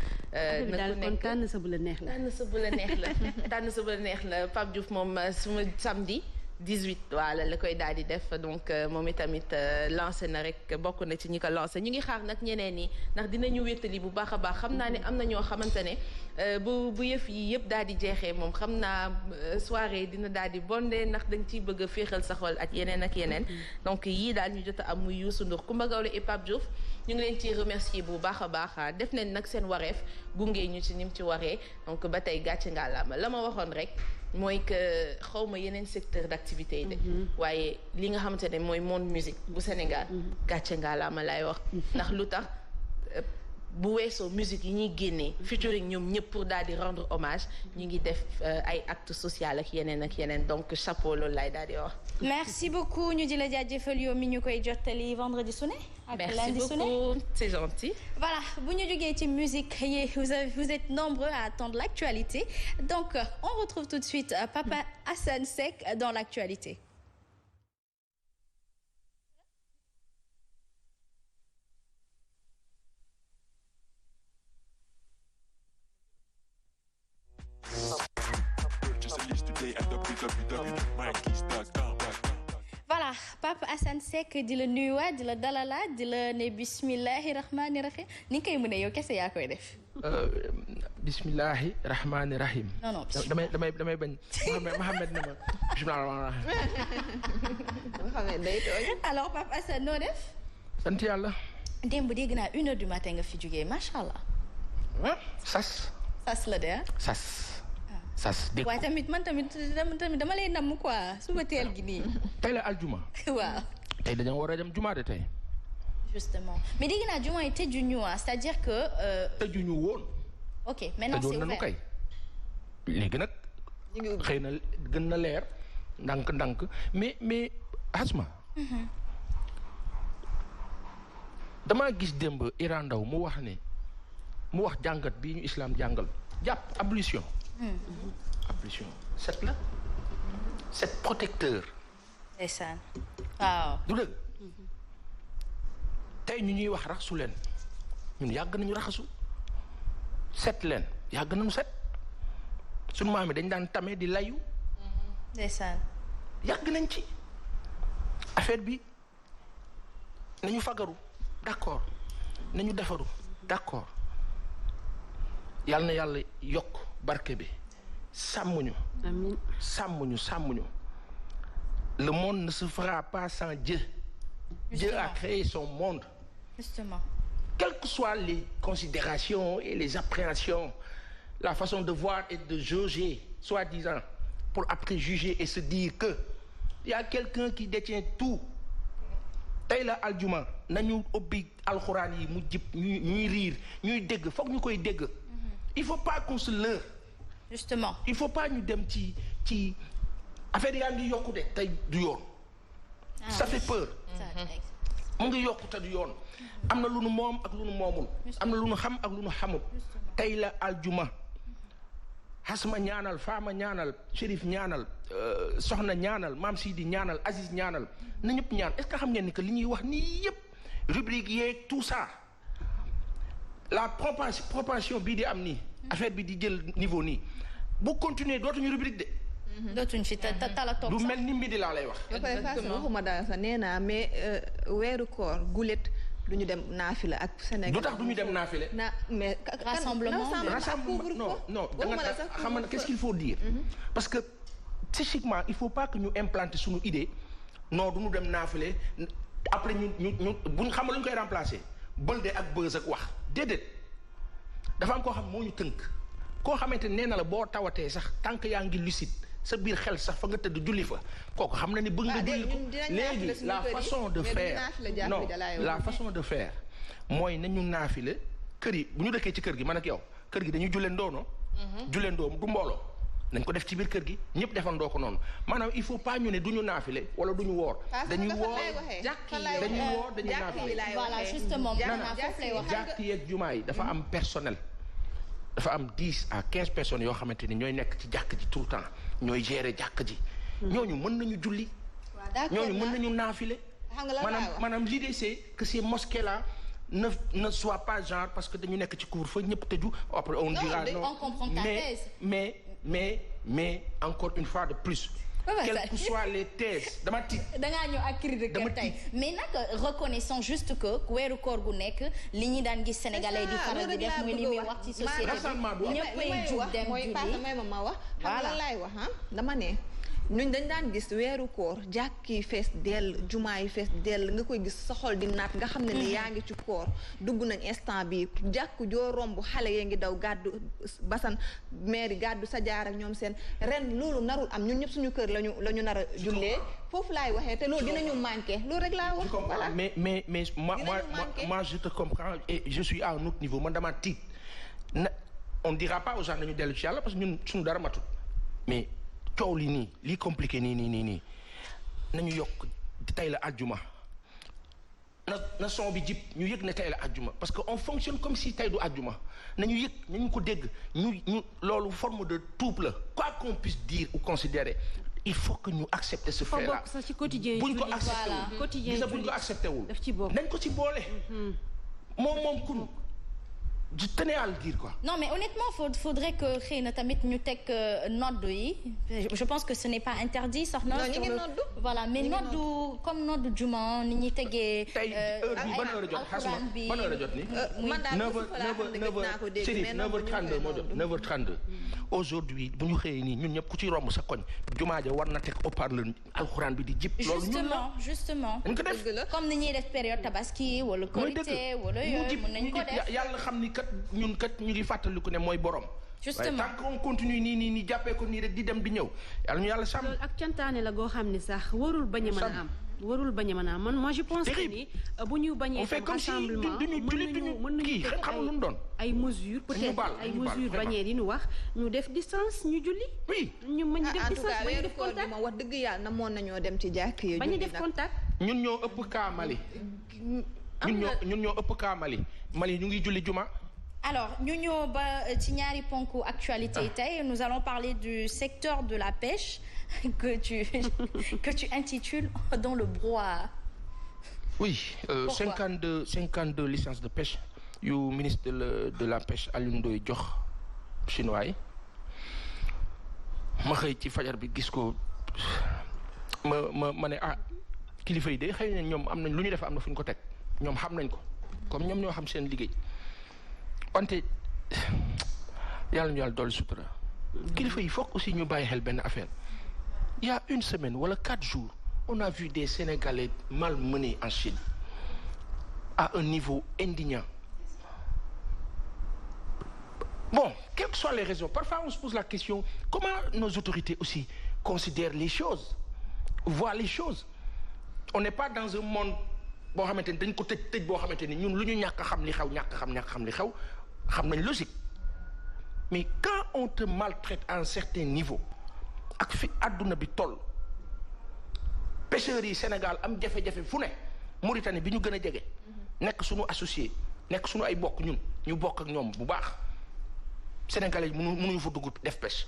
kon tànn sa bu la neex la tànn sa bu la neex la tànn sa bu la neex la Pape Diouf moom suma samedi 18 voilà la koy daal di def donc moom itamit lancé na rek bokk na ci ñi ko lancé ñu ngi xaar nag ñeneen ñi ndax dinañu wétali bu baax a baax xam naa ne am na ñoo xamante ne bu yëf yi yëpp daal di jeexee moom xam naa soirée dina daal di bondé ndax da nga ciy bëgg a féexal sa xol ak yeneen donc yii daal ñu jot a am muy Youssou Ndour Coumba Gawlo et Pape Diouf ñu ngi leen ciy remercier bu baax a baax def nañ nag seen wareef gunge ñu ci ni mu ci waree donc ba tey gàcce ngalaama la ma waxoon rek mooy que xawma yeneen secteur d'activité yi de waaye li nga xamante ne mooy monde musique bu Sénégal gàcce ngalaama laay wax ndax lu tax bu weesoo musique yi ñuy génnee featuring ñoom ñëpp pour daal di rendre hommage ñu ngi def ay actes sociaux ak yeneen donc chapeau loolu laay daal di wax. Merci beaucoup ñu di la jaajëfal yow mi ñu koy jottali vendredi su ne ak lundi su ne. Merci beaucoup, c'est gentil. Voilà bu ñu jógee ci musique yi vous êtes nombreux à attendre l'actualité donc on retrouve tout de suite Papa Assane Seck dans l'actualité. Voilà Pape Assane Seck di la nuyuwaat di la dalalaat di la ne bismillahi rahmaani rahim ni nga koy mën a yow kese yaa koy def. bismillahi rahmaani rahim. non damay bañ. Mohamed ne ma bismillahi rahmaani rahim. Mohamed day tooñ. alors Pape Assane noo def. sant yàlla. démb dégg naa 1h du matin nga fi jógee macha allah. sas. sas la de ah. sas dégg waaye tamit man tamit dama lay namm quoi suba teel gi nii. tey la aljuma. waaw. tey dañoo war a dem juma de tey. justement mais dégg naa juma yi tëjuñu c'est-à-dire que. tëjuñu woon. ok maintenant c'est ouvert kay. léegi nag. xëy na gën na leer ndànk mais Asma. damaa gis démb Iran Ndaw mu wax jàngat bii ñu islam jàngal jàpp ablution. ablution set la set protecteur. ndeysaan waaw. du dëgg tey ñu ñuy wax raxasu leen ñun yàgg nañu raxasu set leen yàgg nañu set sunu maam yi dañ daan tame di layu. ndeysaan. yàgg nañ ci affaire bi nañu fagaru d'accord nañu defaru d'accord yàlla na yàlla yokk barke bi sàmmuñu. amiin sàmmuñu le monde ne se fera pas sans Dieu. Dieu a créé son monde. Justement. Quelles que soient les considérations et les appréhensions, la façon de voir et de jauger, soi-disant, pour après juger et se dire que il y a quelqu'un qui détient tout. tey la aljuma nañu ubbi alxuraan yi mu jib ñuy riir ñuy dégg foog ñu koy dégg. Il faut pas qu'on se leurre. Justement. Il faut pas ñu dem ci affaire yaa ngi yokku de tey du yoon. ça fait peur. mu ngi yokku te du yoon. am na lu nu moom ak lu nu moomul. am na lu nu xam ak lu nu xamul. tey la aljuma. Hasma ñaanal Fama ñaanal Chérif ñaanal Soxna ñaanal Maam Sidi ñaanal Aziz ñaanal na ñëpp ñaan est-ce que xam ngeen ni que li ñuy wax nii yëpp rubrique yeeg tout ça la propension bii di am nii affaire bi di jël niveau nii bu continuer dootuñu rubrique de. dootuñ fi tala toog lu mel ni midi laa lay wax. exactement waxuma dara sax nee naa mais weeru koor gulet du ñu dem naafila ak Sénégal. du tax du ñu dem naafila. mais rassemblement non da nga xam nga qu'est-ce qu'il faut dire. parce que psychiquement il faut pas que ñu implanter suñu idée non du ñu dem naafila après ñu buñ xam lu ñu koy remplacer bëlde ak bës ak wax déedéet dafa am koo xam moo ñu tënk koo xamante nee na la boo tawatee sax tant que yaa ngi lucide sa biir xel sax fa nga tëdd julli fa kooku xam na ni bëgg nga julli ko léegi la façon de faire non la façon de faire mooy nañu naafila kër yi bu ñu dëkkee ci kër gi man ak yow kër gi dañuy jullee ndoo jullee ndoo du mbooloo nañ ko def ci biir kër gi ñëpp defandoo ko noonu maanaam il faut pas ñu ne du ñu naafile wala du ñu woor dañuy woor dañuy naafile voilà justement jàkk yi ak jumaa yi dafa am personnel dafa am 10 à 15 personnes yoo xamante ni ñooy nekk ci jàkk ji tout le temps ñooy gérer jàkk ji ñooñu mën nañu julli ñooñu mën nañu naafile maanaam l'idée c'est que ces mosquées là ne soit pas genre parce que dañu nekk ci couvre-feu ñëpp tëju après on dira non mais encore une fois de plus quelles que soient les thèses dama tiit dangaa ñëw ak cri de cœur tey mais nag reconnaissons juste que weeru koor gu nekk li ñi daan gis sénégalais di faral di def mooy li muy wax ci société bi ñëppay jug dem julli may ma wax xam nga laay wax dama ne ñun dañ daan gis weeru koor jàkk yi fees dell jumaa yi fees dell nga koy gis sa xol di naat nga xam ne ni yaa ngi ci koor dugg nañ instant bi jàkk joo romb xale yee ngi daw gàddu basan maire gàddu sa jaar ak ñoom seen ren loolu narul am ñun ñëpp suñu kër lañu nar a jullee foofu laay waxee te loolu dinañu manqué loolu rek laa wax voilà mais moi je te comprends et je suis à un autre niveau man dama tiit on dira pas aux gens nañu dellu ci yàlla parce que ñun suñu dara matut mais coow li nii lii compliqué nii nañu yokk tey la àjjuma na son bi jib ñu yëg ne tey la àjjuma parce que on fonctionne comme si tey du àjjuma nañu yëg nañu ko dégg ñu loolu forme de trouble la quoi qu'on puisse dire ou considérer il faut que ñu accepter ce fait là buñ ko accepté wul nañ ko ci boole moom kun je tenais à le dire quoi. Non mais honnêtement faudrait que xëy na tamit ñu teg noddu yi je pense que ce n'est pas interdit sax na. ñu ngi noddu voilà mais noddu comme noddu juma ni ñuy tegee. tey heure bi ban heure a jot xasuma ban heure a jot nii. man daal Chérif 9h32 moo jot 9h32. aujourd'hui bu ñu xëyee nii ñun ñëpp ku ci romb sa koñ jumaa ja war na teg haut-parleur alxuraan bi di jib. loolu ñun la justement dañ ko def comme ni ñuy def période tabaski wala korité wala yooyu mën nañ ko def yàlla xam ni kat ñun kat ñu ngi fàttaliku ne mooy borom. justement tant qu'on continue nii jàppee ko nii rek di dem di ñëw yàlla ñu yàlla sàmm. loolu ak cantaane la goo xam ne sax warul bañ a mën a am. warul bañ a mën a am man moi je pense que ni bu ñu bañee tam rassemblement mën nañu teg ay mesures peut-être ay mesures bañee di ñu wax ñu def distance ñu julli. oui ñu mën def distance bañ def contact contact wax dëgg yàlla na moon nañoo dem ci jàkk yi bañ def contact. ñun ñoo ëpp kaa Mali. ñun ñoo ëpp kaa Mali ñu ngi julli juma. Alors ñu ñëw ba ci ñaari ponk actualité tey nous allons parler du secteur de la pêche que tu intitules dans le brouhaha. Oui, 52 licences de pêche yu ministre de la pêche Alioune Ndoye jox chinois yi ma xëy ci fajar bi gis ko ma ne kilifa yi de xëy na ñoom am nañ lu ñu def am na fu ñu ko teg ñoom xam nañ ko comme ñoom ñoo xam seen liggéey wante yàlla ñu yàlla dolli sutura kilifa yi foog aussi ñu bàyyi xel benn affaire il y a une semaine wala 4 jours on a vu des Sénégalais malmenés en Chine à un niveau indignant. Bon, quelles que soient les raisons, parfois on se pose la question comment nos autorités aussi considèrent les choses, voient les choses. On n'est pas dans un monde boo xamante ni dañ ko tëj boo xamante ni ñun lu ñu ñàkk xam li xew ñàkk xam li xew xam nañ logique mais quand on te maltraite à un certain niveau ak fi àdduna bi toll pêcheurs yi Sénégal am jafe-jafe fu ne Mauritanie bi ñu gën a jege nekk suñu associé nekk suñu ay bokk ñun ñu bokk ak ñoom bu baax Sénégalais yi mënuñu fa dugg def pêche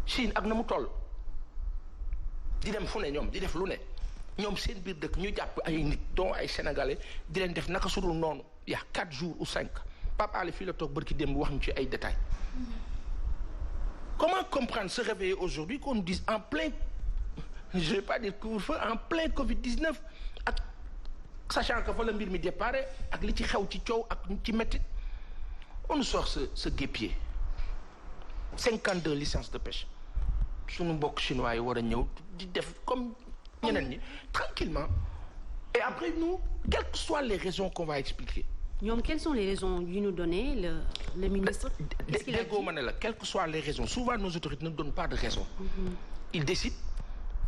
Chine ak na mu toll di dem fu ne ñoom di def lu ne ñoom seen biir dëkk ñu jàpp ay nit dont ay Sénégalais di leen def naka sudul noonu il y a 4 jours ou 5 Pape Ali fii la toog barki démb wax ñu ci ay détails comment comprendre se réveiller aujourd'hui qu'on nous dise en plein, je vais pas dire couvre-feu, en plein Covid-19 ak sachant que fa la mbir mi départ ak li ci xew ci coow ak ci métti on nous sort ce guêpier 52 licences de pêche suñu mbokk chinois yi war a ñëw di def comme ñeneen ñi tranquillement et après nous quelles que soient les raisons qu'on va expliquer. ñoom quelles sont les raisons yu ñu donné le ministre. Qu'est-ce qu'il a dit? déggoo ma ne la quelles que soient les raisons souvent nos autorités ne donnent pas de raison. Ils décident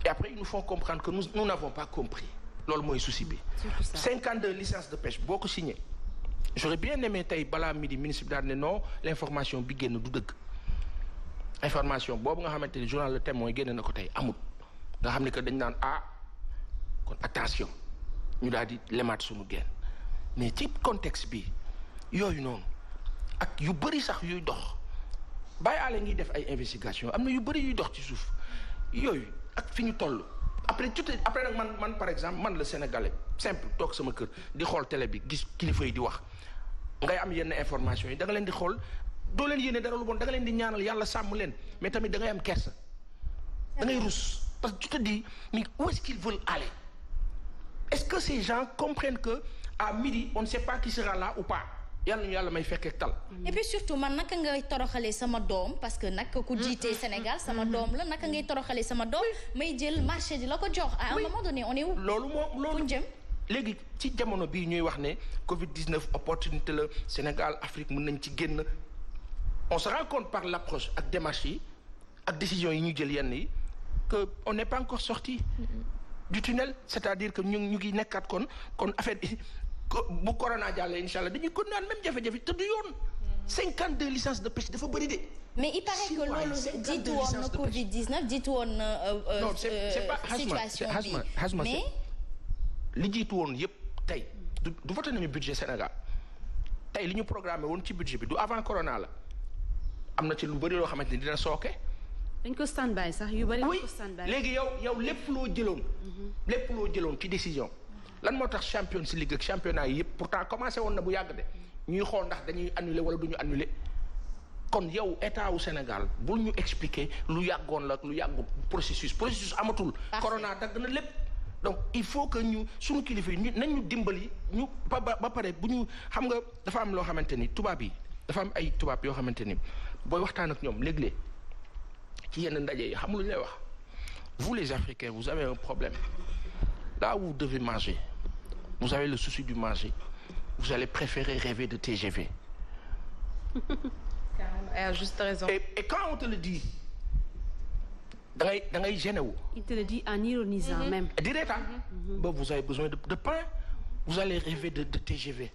et après ils nous font comprendre que nous n'avons pas compris loolu mooy souci bi. 52 licences de pêche boo ko signé j'aurais bien aimé tey balaa midi ministre bi daal ne non l'information bi génn du dëgg information boobu nga xamante ni journal Le Témoin génn na ko tey amul nga xam ne que dañ naan kon attention ñu daal di lemaat suñu génn mais ci contexte bi yooyu noonu ak yu bëri sax yuy dox bàyyi àll ngi def ay investigation am na yu bëri yuy dox ci suuf yooyu ak fi ñu toll après nag man par exemple man le Sénégalais simple toog sama kër di xool télé bi gis kilifa yi di wax ngay am yenn information yi da nga leen di xool doo leen yéene dara lu bon da nga leen di ñaanal yàlla sàmm leen mais tamit da ngay am kersa da ngay rus parce que tu te dis mais où est-ce qu'ils veulent aller est-ce que ces gens comprennent que à midi on ne sait pas qui sera là ou pas yàlla ñu yàlla may fekkee tal. et puis surtout man naka ngay toroxalee sama doom parce que nag ku jiitee Sénégal sama doom la naka ngay toroxalee sama doom may jël marché di la ko jox à un moment donné on est où. loolu jëm léegi ci jamono bii ñuy wax ne Covid-19 opportunité la Sénégal Afrique mën nañ ci génn on se rend compte par l'approche ak démarche yi ak décision yi ñu jël yenn yi que on n'est pas encore sorti du tunnel c'est-à-dire que ñu ngi nekkaat kon affaire bu corona jàllee incha allah dañuy kon naan même jafe-jafe te du yoon 52 licences de pêche dafa bëri de. mais il paraît que loolu jiitu woon na Covid-19 jiitu woon na situation bi mais li jiitu woon yëpp tey du voté nañu budget Sénégal tey li ñu programmé woon ci budget bi du avant corona la am na ci lu bëri loo xamante ni dina sooke. dañ ko stand-by sax yu bëri. oui léegi yow lépp loo jëloon ci décision. lan moo tax Champions League ak championnat yi yëpp pourtant commencé woon na bu yàgg de ñuy xool ndax dañuy annuler wala du ñu annuler kon yow état wu Sénégal bul ñu expliquer lu yàggoon la lu yàggu processus amatul. corona dagg na lépp. donc il faut que suñu kilifa yi nañ ñu dimbali ñu ba pare bu ñu xam nga dafa am loo xamante ni tubaab yi dafa am ay tubaab yoo xamante ni booy waxtaan ak ñoom léeg-léeg ci yenn ndaje yi xam lu ñu lay wax vous les Africains vous avez un problème là où vous devez manger. Vous avez le souci du manger. Vous allez préférer rêver de TGV. À juste raison. Et quand on te le dit, da ngay gêné wu. Il te le dit en ironisant même. Direct, bon, vous avez besoin de pain. Vous allez rêver de TGV.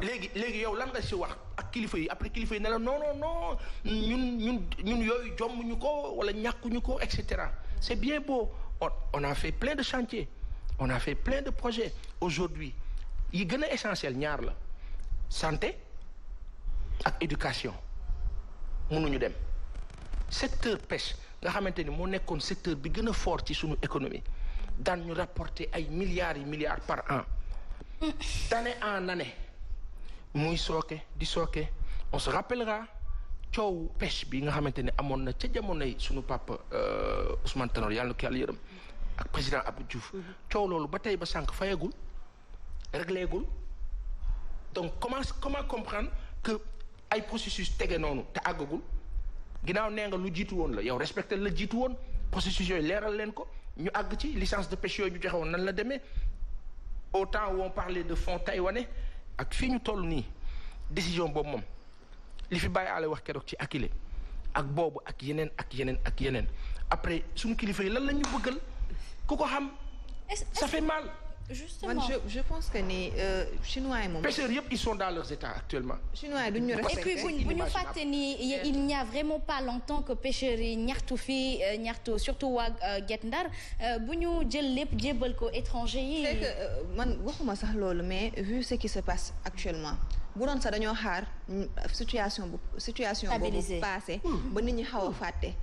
léegi yow lan nga si wax ak kilifa yi après kilifa yi ne la non ñun yooyu jommuñu ko wala ñàkkuñu ko et cetera c'est bien beau on a fait plein de chantiers on a fait plein de projets aujourd'hui yi gën a essentiel ñaar la santé ak éducation mënuñu dem secteur pêche nga xamante ni moo nekkoon secteur bi gën a fort ci sunu économie daan ñu rapporter ay milliards par an d'année en année muy sooke di sooke on se rappellera coow pêche bi nga xamante ne amoon na ca jamonoy sunu papa Ousmane Tanor yàlla na ko yàlla yërëm ak président Abdou Diouf coow loolu ba tey ba sànq fayagul régléegul donc comment comprendre que ay processus tege noonu te àggagul ginnaaw nee nga lu jiitu woon la yow respecté la jiitu woon processus yooyu leeral leen ko ñu àgg ci licence de pêche yooyu ñu joxe woon nan la demee au temps où on parlait de fonds taïwanais ak fii ñu toll nii décision boobu moom li fi bàyyi àll wax keroog ci Akile ak boobu ak yeneen après suñu kilifa yi lan la ñu bëggal ku ko xam ça fait mal. Justement man je pense que ni chinois yi moom. pêcheurs yëpp ils sont dans leurs états actuellement. chinois yi duñ ñu respecté et puis bu ñu fàtte ni il n'y a vraiment pas longtemps que pêcheurs yi ñaxtu surtout waa Guet Ndar bu ñu jël lépp jébbal ko étranger yi. c'est que man waxuma sax loolu mais vu ce qui se passe actuellement bu doon sax dañoo xaar situation boobu passé ba nit ñi xaw a fàtte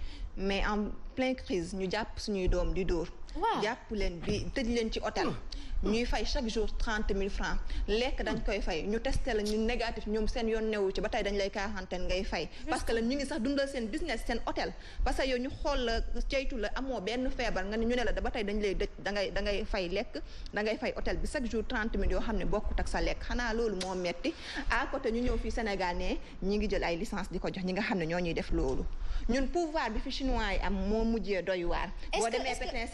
mais en pleine crise ñu jàpp suñuy doom di dóor. jàpp leen di tëj leen ci hôtel. ñuy fay chaque jour 30 000 francs lekk dañ koy fay ñu testé la ñu négatif ñoom seen yoon newu ci ba tey dañ lay quarantaine ngay fay parce que la ñu ngi sax dundal seen business seen hôtel parce que yow ñu xool la ceytu la amoo benn feebar nga ne ñu ne la ba tey dañ lay dëj da ngay fay lekk da ngay fay hôtel bi chaque jour 30 000 yoo xam ne bokkut ak sa lekk xanaa loolu moo metti à côté ñu ñëw fii Sénégal ne ñi ngi jël ay licence di ko jox ñi nga xam ne ñoo ñuy def loolu ñun pouvoir bi fi chinois yi am moo mujjee doy waar boo demee Pékin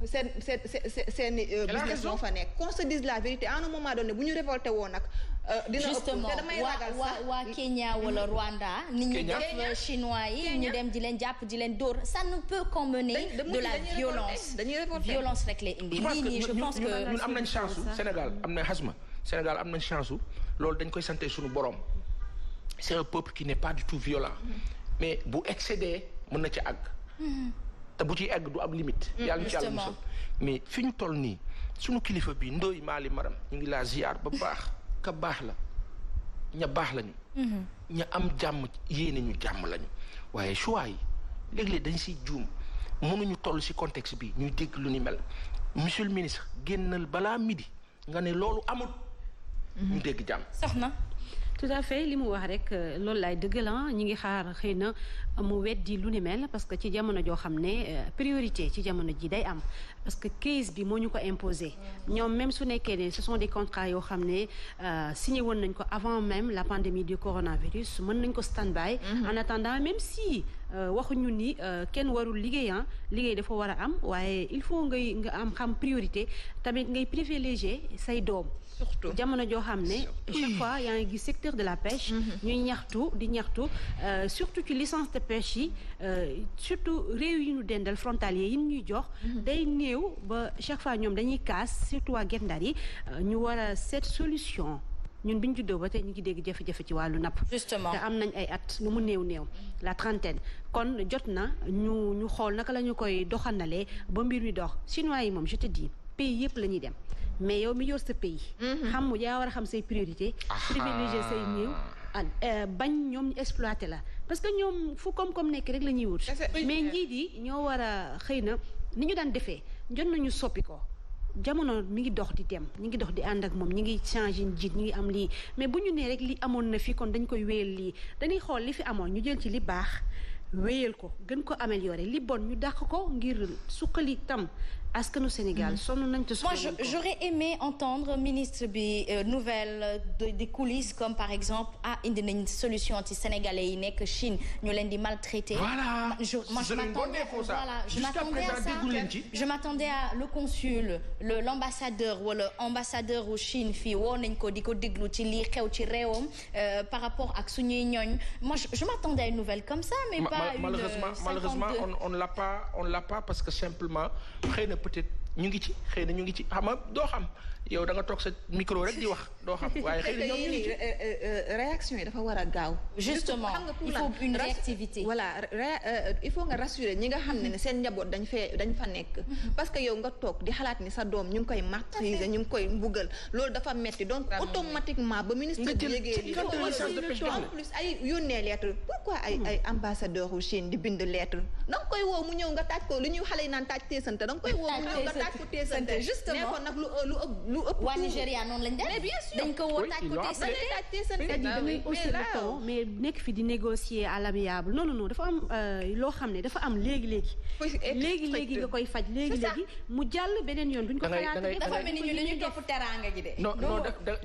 seen business moo fa nekk qu'on se dise la vérité à un moment donné bu ñu révolté woon nag dina justement waa Kenya wala Rwanda ni ñu def chinois yi ñu dem di leen jàpp di leen dóor ça ne peut qu'emmener de la violence rek lay indi lii nii je pense que ñun am nañ chance Sénégal am na xasma Sénégal am nañ chance loolu dañ koy santé suñu borom c'est un peuple qui n'est pas du tout violent mais bu excédé mën na ci àgg te bu ciy egg du am limite yàlla ñu ci yàlla musal mais fi ñu toll nii suñu kilifa bi Ndoye Mali Maram ñu ngi laa ziar ba baax ka baax la ña baax lañu ña am jàmm yéene ñu jàmm lañu waaye choix yi léeg-léeg dañ siy juum mënuñu toll si contexte bi ñuy dégg lu ni mel monsieur le ministre génnal balaa midi nga ne loolu amul ñu dégg jàmm soxna tout à fait li mu wax rek loolu laay dëggal ñi ngi xaar xëy na mu weddi lu ni mel parce que ci jamono joo xam ne priorité ci jamono ji day am parce que crise bi moo ñu ko imposé ñoom même su nekkee ne ce sont des contrats yoo xam ne signé woon nañ ko avant même la pandémie du coronavirus mën nañ ko stand-by en attendant même si waxuñu ni kenn warul liggéey dafa war a am waaye il faut nga am xam priorité tamit ngay privilégier say doom surtout jamono joo xam ne chaque fois yaa ngi gis secteur de la pêche ñuy ñaxtu surtout ci licence de pêche yi surtout réew yi ñu dendal frontalier yi ñuy jox day néew ba chaque fois ñoom dañuy kaas surtout waa Guet Ndar yi ñu war a seet solution ñun bi ñu juddoo ba tey ñu ngi dégg jafe-jafe ci wàllu napp justement te am nañ ay at lu mu néew la trentaine kon jot na ñu xool naka la ñu koy doxanalee ba mbir mi dox chinois yi moom je te dis pays yëpp la ñuy dem mais yow mi yor sa pays xam mu yaa war a xam say priorité privilégier say néew bañ ñoom ñu exploité la parce que ñoom fu koom-koom nekk rek la ñuy wut mais njiit yi ñoo war a xëy na ni ñu daan defee jot nañu soppi ko jamono mi ngi dox di dem ñi ngi dox di ànd ak moom ñi ngi changé njiit ñi ngi am lii mais bu ñu nee rek li amoon na fi kon dañ koy wéyal lii dañuy xool li fi amoon ñu jël ci li baax wéyal ko gën ko améliorer li bon ñu dàq ko ngir suqali tam askanu Sénégal sonn nañ te moi j'aurais aimé entendre ministre bi nouvelle des coulisses comme par exemple indi nañ solution ci sénégalais yi nekk Chine ñu leen di maltraiter voilà je m'attendais à le consul l'ambassadeur wala ambassadeur u Chine fii woo nañ ko di ko déglu ci lii xew ci réewam par rapport ak suñuy ñooñ moi je m'attendais à une nouvelle comme ça mais pas malheureusement on l'a pas parce que simplement xëy na peut-être ñu ngi ci xëy na ñu ngi ci xam nga doo xam yow da nga toog sa micro rek di wax doo xam waaye xëy na ñoom ñu ngi ci réaction yi dafa war a gaaw. justement il faut une réactivité. voilà il faut nga rassurer ñi nga xam ne seen njaboot dañ fa nekk. parce que yow nga toog di xalaat ni sa doom ñu ngi koy maîtriser ñu ngi koy mbugal loolu dafa metti donc automatiquement ba ministre bi yégee en plus ay yónnee lettre pourquoi ay ambassadeur u Chine di bind lettre da nga koy woo mu ñëw nga taaj ko lu ñuy xale yi naan taaj teesante da nga koy woo mu ñëw nga taaj ko teesante justement ne ko nag lu ëpp waa Nigéria noonu lañ def mais bien sûr dañ ko woo taaj ko teesante da ngay aussi le temps mais nekk fi di négocier à l'amiable non dafa am loo xam ne dafa am léegi nga koy faj léegi mu jàll beneen yoon duñ ko xalaat dafa mel ni ñu dañuy topp teraanga ji de non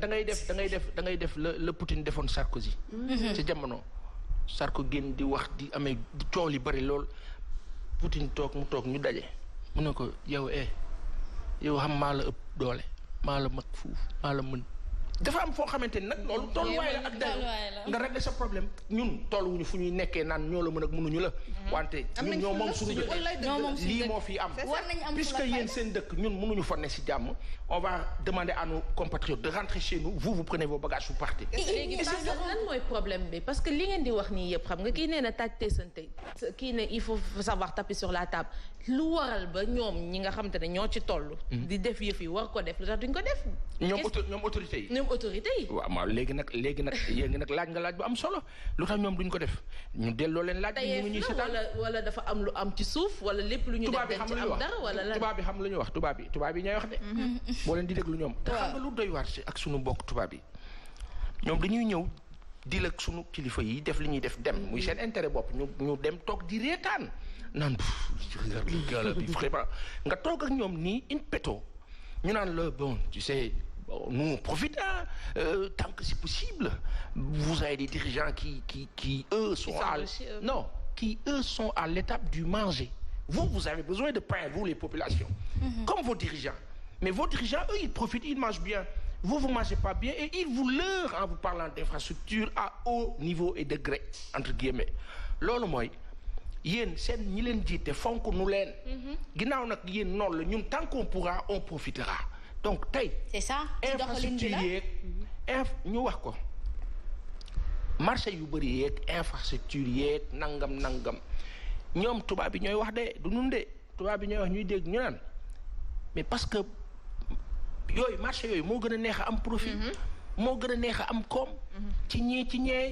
da ngay def le Poutine defoon Sarkozy ci jamono Sarko génn di wax di amee coow li bari lool Poutine toog ñu daje mu ne ko yow xam maa la ëpp doole maa la mag fuuf maa la mën dafa am foo xamante ni nag loolu tolluwaay la ak dayo nga régler sa problème ñun tolluwuñu fu ñuy nekkee naan ñoo la mën ak mënuñu la wante ñun ñoo moom suñu dëkk lii moo fi am puisque yéen seen dëkk ñun mënuñu fa ne si jàmm on va demander à nos compatriotes de rentrer chez nous vous prenez vos bagages vous partez léegi lan mooy problème bi parce que li ngeen di wax nii yëpp xam nga kii nee na taaj teesante kii ne il faut savoir taper sur la table lu waral ba ñoom ñi nga xam te ne ñoo ci toll di def yëf yi war ko def lu tax duñ ko def ñoom autorités yi autorité yi. waaw léegi nag yéen nag laaj nga laaj bu am solo lu tax ñoom duñ ko def ñu delloo leen laaj. ñu ngi ñuy seetaan wala dafa am lu am ci suuf wala lépp lu ñu def dañ ci am dara wala lan. tubaab bi xam lu ñu wax tubaab yi ñooy wax de. boo leen di déglu ñoom. te xam nga lu doy waar ak sunu mbokk tubaab yi ñoom dañuy ñëw di la sunu kilifa yi def li ñuy def dem muy seen intérêt bopp ñu dem toog di reetaan naan regarde bi vraiment nga toog ak ñoom nii in petto ñu naan la bon tu sais nous on profite tant que c'est possible vous avez des dirigeants qui eux sont sont à l'étape du manger vous avez besoin de pain vous les populations comme vos dirigeants mais vos dirigeants eux ils profitent ils mangent bien vous mangez pas bien et ils vous leurrent en vous parlant d'infrastructure à haut niveau et degré entre guillemets loolu mooy yéen seen ñi leen jiite fonk nu leen ginnaaw nag yéen noonu la ñun tant qu'on pourra on profitera donc tey c'est ça infrastructure yeeg ñu wax ko marché yu bëri yeeg infrastructure yeeg nangam ñoom tubaab bi ñooy wax de du nun de tubaab bi ñooy wax ñuy dégg ñu naan mais parce que yooyu marché yooyu moo gën a neex a am profit moo gën a neex a am koom ci ñee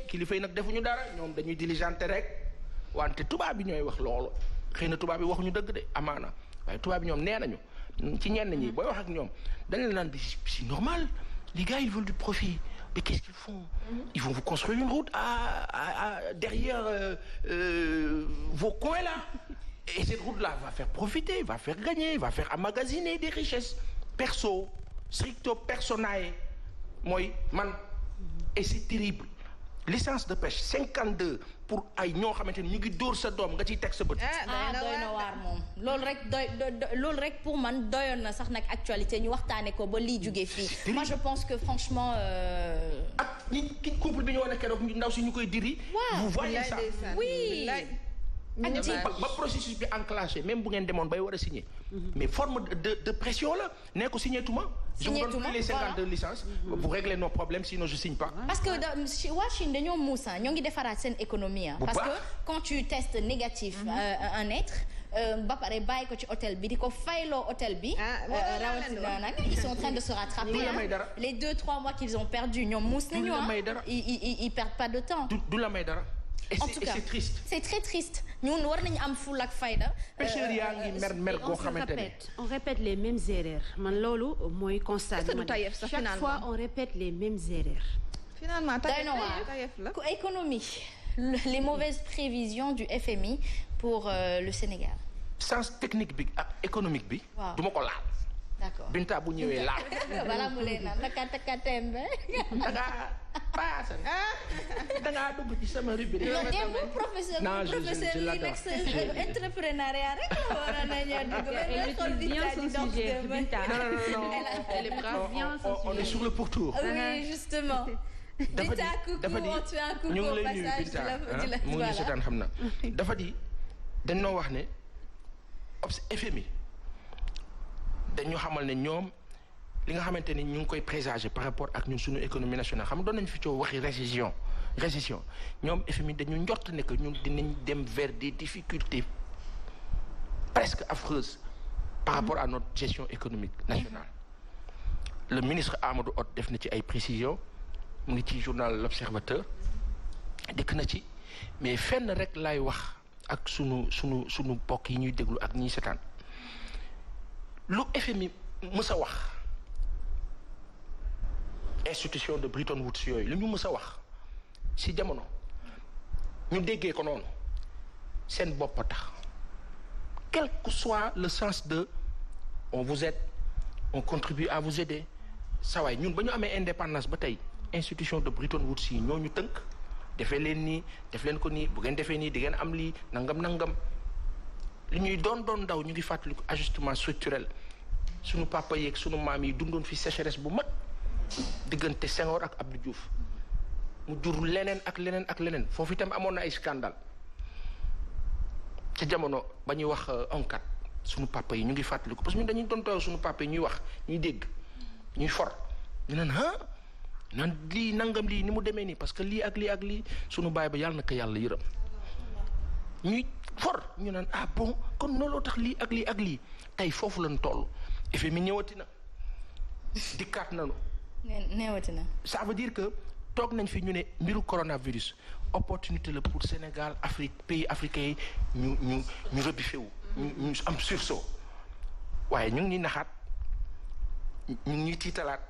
kilifa yi nag defuñu dara ñoom dañuy diligenter rek wante tubaab bi ñooy wax loolu xëy na tubaab bi waxuñu dëgg de amaana waaye tubaab bi ñoom nee nañu ci ñenn ñi booy wax ak ñoom dañ leen naan bi c'est normal les gars ils veulent du profit mais qu'est-ce qu'ils font ils vont vous construire une route derrière vos coins là et cette route là va faire profiter va faire gagner va faire emmagasiner des richesses perso stricto personae mooy man et c'est terrible licence de pêche 52 pour ay ñoo xamante ni ñu ngi dóor sa doom nga ciy teg sa bët. doy na waar moom loolu rek pour man doyoon na sax nag actualité ñu waxtaane ko ba lii jógee fii. Moi je pense que franchement. ak ki couple bi ñu wane keroog ndaw si ñu koy diri. vous voyez ça oui. ba processus bi enclenché même bu ngeen demoon bay war a signer mais forme de pression la nee ko signé tuma je vous donne les 52 licences vous réglez nos problèmes sinon je signe pas parce que waa Chine dañoo muusa ñoo ngi defaraat seen économie parce que quand tu testes négatif un être ba pare bàyyi ko ci hôtel bi di ko fayloo hôtel bi rawatina nag ils sont en train de se rattraper les 2-3 mois qu'ils ont perdu ñoom muus nañu ils perdent pas de temps du la may dara en tout cas c'est triste. C'est très triste ñun war nañu am fulla ak fayda. pêcheurs yaa ngi mer goo xamante ne on répète les mêmes erreurs man loolu mooy constat bi chaque fois on répète les mêmes erreurs. finalement tayef la économie les mauvaises prévisions du FMI pour le Sénégal. sens technique bi ak économique bi. waaw du ma ko laal. d'accord Binta bu ñëwee laal. balaa mu leen naan taka tembe. dangaa dugg ci sama rubrique. non démb professeur yi nekk entrepreneuriat rek la war a nañoo dugg. on est sur le pourtour. oui justement. Binta coucou on te fait un coucou au passage di la mu ngi seetaan xam na dafa di dañ noo wax ne FMI dañu xamal ne ñoom li nga xamante ni ñu ngi koy présager par rapport ak ñun suñu économie nationale xam nga doon nañu fi coow waxi récession ñoom FMI dañu njort ne que ñun dinañ dem vers des difficultés presque affreuses par rapport à notre gestion économique nationale. Le ministre Amadou Hott def na ci ay précisions mu ngi ci journal L'Observateur dikk na ci mais fenn rek laay wax ak sunu bokk yi ñuy déglu ak ñiy setaan lu FMI mës a wax institution de Bretton Woods yooyu lu ñu mës a wax ci jamono ñu déggee ko noonu seen bopp a tax quel que soit le sens de on vous aide on contribue à vous aider saa waay ñun ba ñu amee indépendance ba tey institution de Bretton Woods yi ñoo ñu tënk defee leen nii def leen ko nii bu ngeen defee nii di ngeen am lii nangam li ñuy doon ndaw ñu ngi fàttaliku ajustement structurel sunu papa yeeg sunu maam yi dundoon fi sécheresse bu mag diggante Senghor ak Abdou Diouf mu jur leneen ak leneen foofu itam amoon na ay scandale ci jamono ba ñuy wax ONCAD sunu papa yi ñu ngi fàttaliku parce que ñun dañuy doon tooy sunu papa yi ñuy wax ñuy dégg ñuy for ñu naan lii nangam lii ni mu demee nii parce que lii ak lii sunu baay ba yàlla na ko yàlla yërëm ñuy for ñu naan bon kon looloo tax lii ak lii tey foofu lañ toll FMI ñëwati na dikkaat nañu neewati na. ça veut dire que toog nañ fi ñu ne mbiru coronavirus opportunité la pour Sénégal Afrique pays africains yi ñu rebiffé wu. ñu am sursaut waaye ñu ngi ñuy naxaat ñu ngi ñuy tiitalaat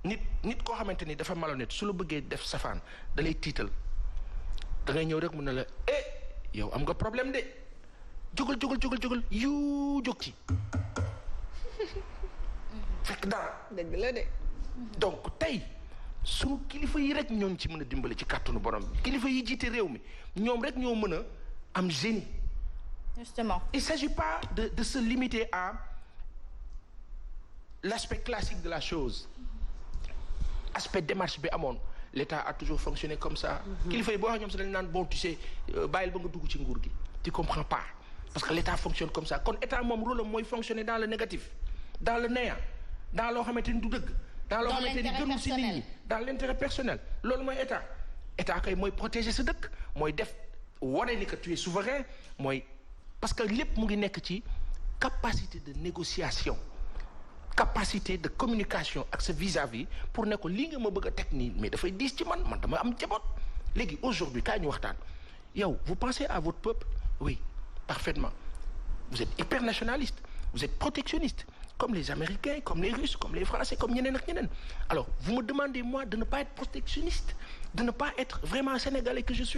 nit koo xamante ni dafa malhonnête su la bëggee def safaan da lay tiital da ngay ñëw rek mun na la yow am nga problème de jógal yu jóg ci fekk dara. dëgg la de. donc tey sunu kilifa yi rek ñooñu ci mën a dimbali ci kàttanu borom bi kilifa yi jiite réew mi ñoom rek ñoo mën a am génie. Justement. Il ne s'agit pas de se limiter à l'aspect classique de la chose. Aspect démarche bi amoon l'État a toujours fonctionné comme ça. kilifa yi boo xam ñoom sax dañu naan bon tu sais bàyyil ba nga dugg ci nguur gi. tu comprends pas parce que l'État fonctionne comme ça kon État moom rôle am mooy fonctionner dans le négatif dans le néant dans loo xamante ni du dëgg. dans loo xamante ni gënul ci nit ñi dans l'intérêt personnel loolu mooy État kay mooy protéger sa dëkk mooy def wane ni que tu es souverain mooy. parce que lépp mu ngi nekk ci capacité de négociation capacité de communication ak sa vis-à-vis pour ne ko lii nga ma bëgg a teg nii mais dafay diis ci man dama am jaboot léegi aujourd'hui kaay ñu waxtaan yow vous pensez à votre peuple oui parfaitement vous êtes hyper nationaliste vous êtes protectionniste comme les Américains comme les Russes comme les Français comme ñeneen ak ñeneen alors vous me demandez moi de ne pas être protectionniste de ne pas être vraiment sénégalais que je suis